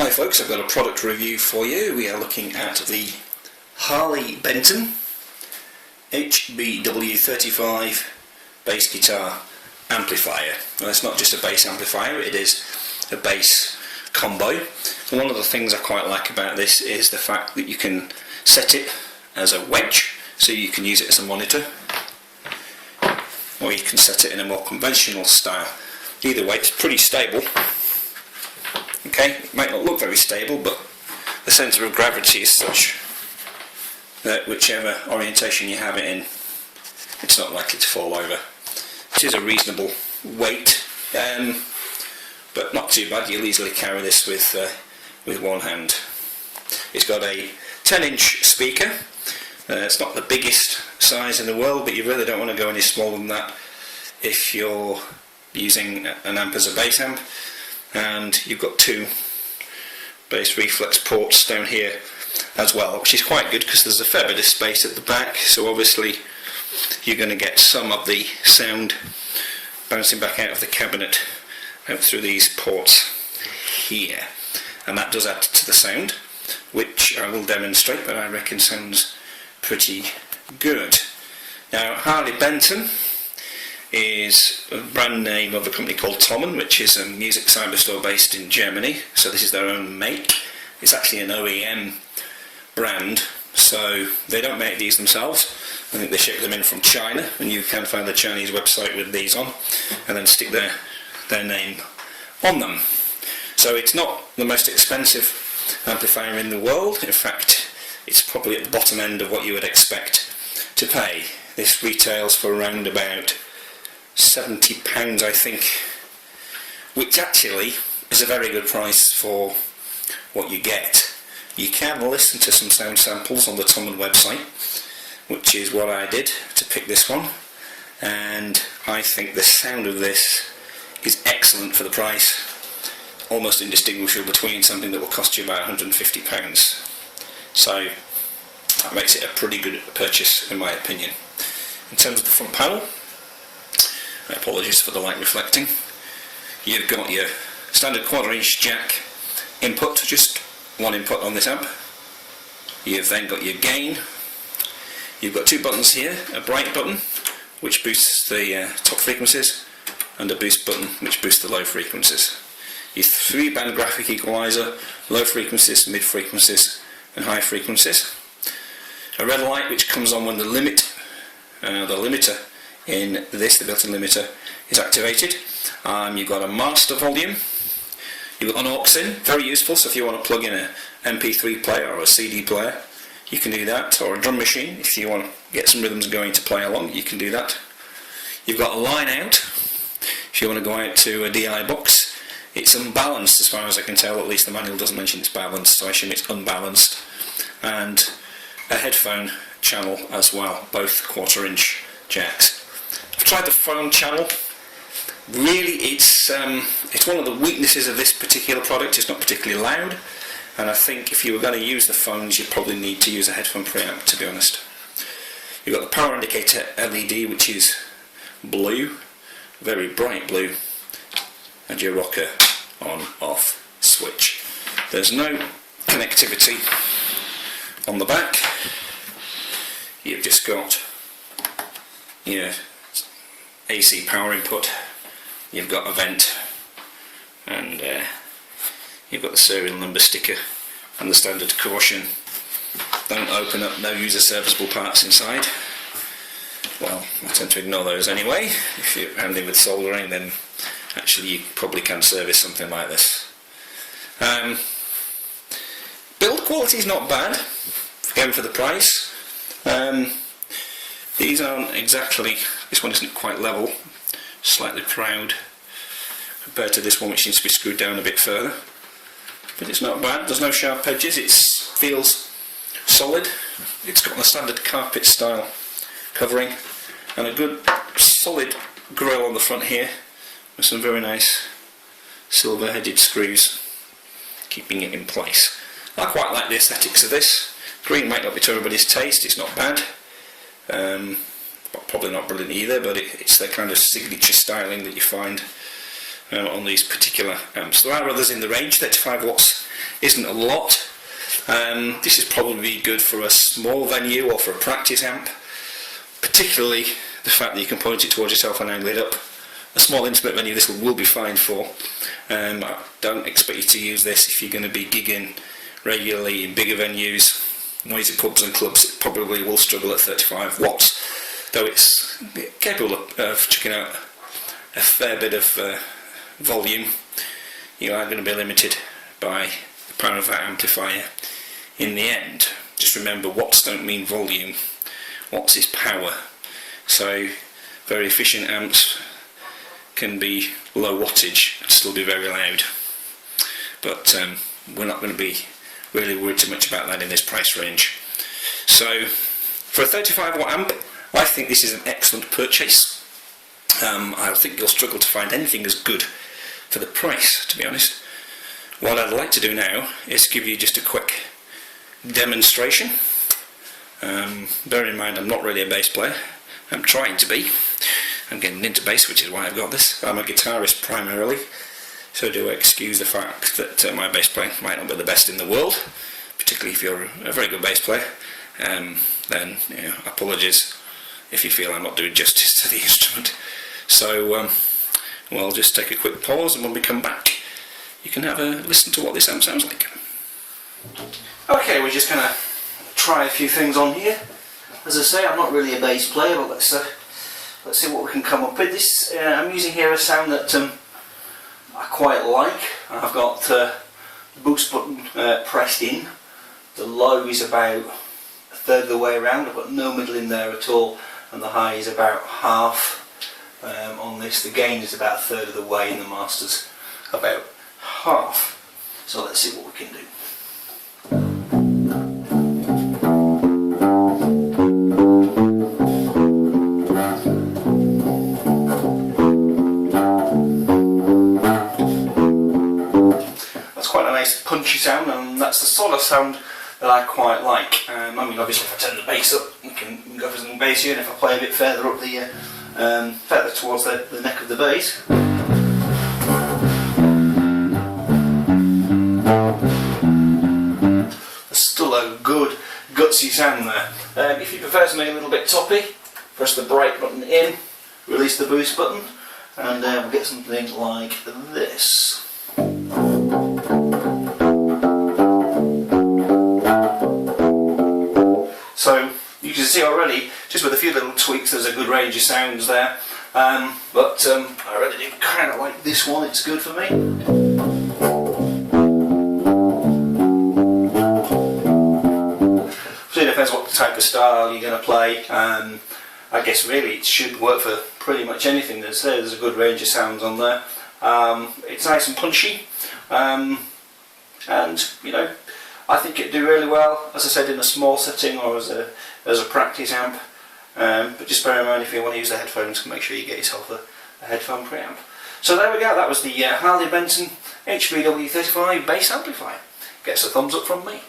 Hi folks, I've got a product review for you. We are looking at the Harley Benton HBW-35 bass guitar amplifier. Well, it's not just a bass amplifier, it is a bass combo. And one of the things I quite like about this is the fact that you can set it as a wedge, so you can use it as a monitor, or you can set it in a more conventional style. Either way, it's pretty stable. Okay, it might not look very stable, but the centre of gravity is such that whichever orientation you have it in, it's not likely to fall over. It is a reasonable weight, but not too bad. You'll easily carry this with one hand. It's got a 10-inch speaker. It's not the biggest size in the world, but you really don't want to go any smaller than that if you're using an amp as a bass amp. And you've got two bass reflex ports down here as well, which is quite good because there's a fair bit of space at the back, so obviously you're going to get some of the sound bouncing back out of the cabinet out through these ports here, and that does add to the sound, which I will demonstrate, but I reckon sounds pretty good. Now, Harley Benton is a brand name of a company called Thomann, which is a music cyber store based in Germany. So this is their own make. It's actually an OEM brand, so they don't make these themselves. I think they ship them in from China, and you can find the Chinese website with these on and then stick their name on them. So it's not the most expensive amplifier in the world. In fact, it's probably at the bottom end of what you would expect to pay. This retails for around about £70, I think, which actually is a very good price for what you get. You can listen to some sound samples on the Thomann website, which is what I did to pick this one, and I think the sound of this is excellent for the price, almost indistinguishable between something that will cost you about £150. So that makes it a pretty good purchase in my opinion. In terms of the front panel, apologies for the light reflecting, you've got your standard 1/4-inch jack input, just one input on this amp. You've then got your gain. You've got two buttons here, a bright button which boosts the top frequencies, and a boost button which boosts the low frequencies. Your 3-band graphic equalizer, low frequencies, mid frequencies and high frequencies. A red light which comes on when the limiter in this, the built-in limiter, is activated. You've got a master volume, you've got an aux in, very useful, so if you want to plug in an MP3 player or a CD player, you can do that, or a drum machine, if you want to get some rhythms going to play along, you can do that. You've got a line out, if you want to go out to a DI box. It's unbalanced as far as I can tell, at least the manual doesn't mention it's balanced, so I assume it's unbalanced. And a headphone channel as well, both 1/4-inch jacks. I've tried the phone channel. Really, it's one of the weaknesses of this particular product. It's not particularly loud, and I think if you were going to use the phones, you'd probably need to use a headphone preamp, to be honest. You've got the power indicator LED, which is blue, very bright blue, and your rocker on/off switch. There's no connectivity on the back. You've just got your AC power input, you've got a vent, and you've got the serial number sticker and the standard caution, don't open up, no user serviceable parts inside. Well, I tend to ignore those anyway. If you're handy with soldering, then actually you probably can service something like this. Build quality is not bad, going for the price. These aren't exactly, this one isn't quite level, slightly proud compared to this one, which seems to be screwed down a bit further, but it's not bad. There's no sharp edges, it feels solid. It's got the standard carpet style covering and a good solid grille on the front here with some very nice silver headed screws keeping it in place. I quite like the aesthetics of this. Green might not be to everybody's taste, it's not bad. Probably not brilliant either, but it's the kind of signature styling that you find on these particular amps. There are others in the range. 35 watts isn't a lot. This is probably good for a small venue or for a practice amp, particularly the fact that you can point it towards yourself and angle it up. A small intimate venue this will be fine for. I don't expect you to use this if you're going to be gigging regularly in bigger venues, noisy pubs and clubs. It probably will struggle at 35 watts, though it's capable of chucking out a fair bit of volume. You are going to be limited by the power of that amplifier in the end. Just remember, watts don't mean volume, watts is power. So very efficient amps can be low wattage and still be very loud, but we're not going to be really worried too much about that in this price range. So for a 35 watt amp, I think this is an excellent purchase. I think you'll struggle to find anything as good for the price, to be honest. What I'd like to do now is give you just a quick demonstration. Bear in mind, I'm not really a bass player. I'm trying to be. I'm getting into bass, which is why I've got this. I'm a guitarist primarily, so do excuse the fact that my bass playing might not be the best in the world, particularly if you're a very good bass player. Then apologies if you feel I'm not doing justice to the instrument. So we'll just take a quick pause, and when we come back you can have a listen to what this amp sounds like. Okay, we're just going to try a few things on here. As I say, I'm not really a bass player, but let's see what we can come up with. This I'm using here a sound that I quite like. I've got the boost button pressed in. The low is about a third of the way around. I've got no middle in there at all, and the high is about half on this. The gain is about a third of the way, and the master's about half. So let's see what we can do. Punchy sound, and that's the sort of sound that I quite like. I mean, obviously if I turn the bass up, you can go for something bassier, and if I play a bit further up the further towards the neck of the bass, there's still a good gutsy sound there. If you prefer something a little bit toppy, press the brake button in, release the boost button, and we'll get something like this. So you can see already, just with a few little tweaks, there's a good range of sounds there. But I really do kind of like this one, it's good for me. So it depends what type of style you're going to play. I guess really it should work for pretty much anything that's there. There's a good range of sounds on there. It's nice and punchy. And you know, I think it'd do really well, as I said, in a small setting or as a practice amp. But just bear in mind, if you want to use the headphones, make sure you get yourself a headphone preamp. So there we go, that was the Harley Benton HBW-35 bass amplifier. Gets a thumbs up from me.